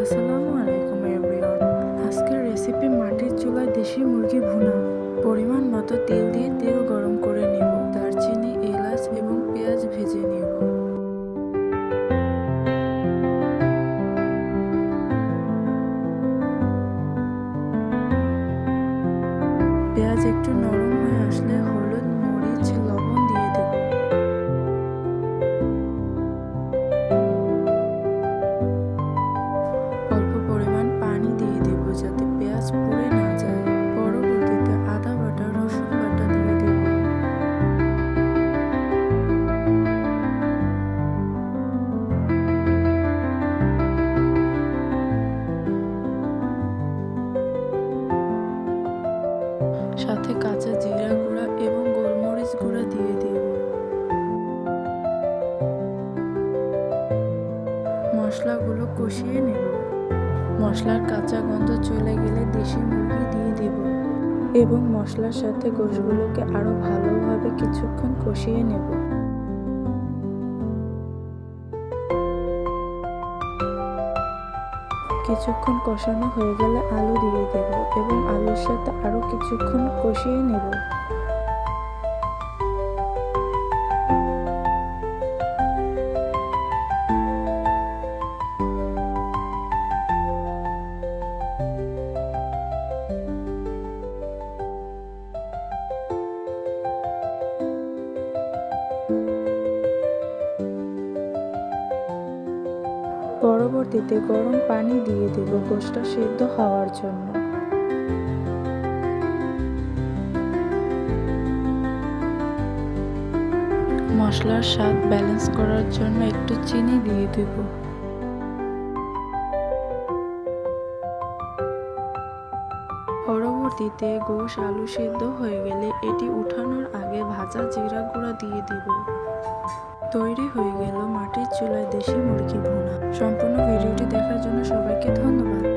আসসালামু আলাইকুম এভরিওয়ান। আজকের রেসিপি মাটির চুলায় দেশি মুরগি ভুনা। পরিমাণ মতো তেল দিয়ে তেল গরম করে নেব। দারচিনি, এলাচ এবং পেঁয়াজ ভেজে নেব। পেঁয়াজ একটু নরম হয়ে আসলে হলুদ, মরিচ, লবণ দিয়ে দেব। অল্প পরিমাণ পানি দিয়ে দেব যাতে পেঁয়াজ পুড়ে না যায়। পরবর্তীতে আদা বাটা, রসুন বাটা দিয়ে দেব। সাথে কাঁচা জিরা গুঁড়া এবং গোলমরিচ গুঁড়া দিয়ে দেব। মশলাগুলো কষিয়ে নেব। মশলার কাঁচা গন্ধ চলে গেলে দেশি মুরগি দিয়ে দেব এবং মশলার সাথে গোশগুলোকে আরো ভালোভাবে কিছুক্ষণ কষিয়ে নেব। কিছুক্ষণ কষানো হয়ে গেলে আলু দিয়ে দেব এবং আলুর সাথে আরো কিছুক্ষণ কষিয়ে নেব। পরবর্তীতে গরম পানি দিয়ে দেব গোশটা সেদ্ধ হওয়ার জন্য। মশলার স্বাদ ব্যালেন্স করার জন্য একটু চিনি দিয়ে দেব। পরবর্তীতে গোশ আলু সেদ্ধ হয়ে গেলে এটি উঠানোর আগে ভাজা জিরা গুঁড়া দিয়ে দেব। তৈরি হয়ে গেল মাটির চুলায় দেশি মুরগি ভুনা। সম্পূর্ণ ভিডিওটি দেখার জন্য সবাইকে ধন্যবাদ।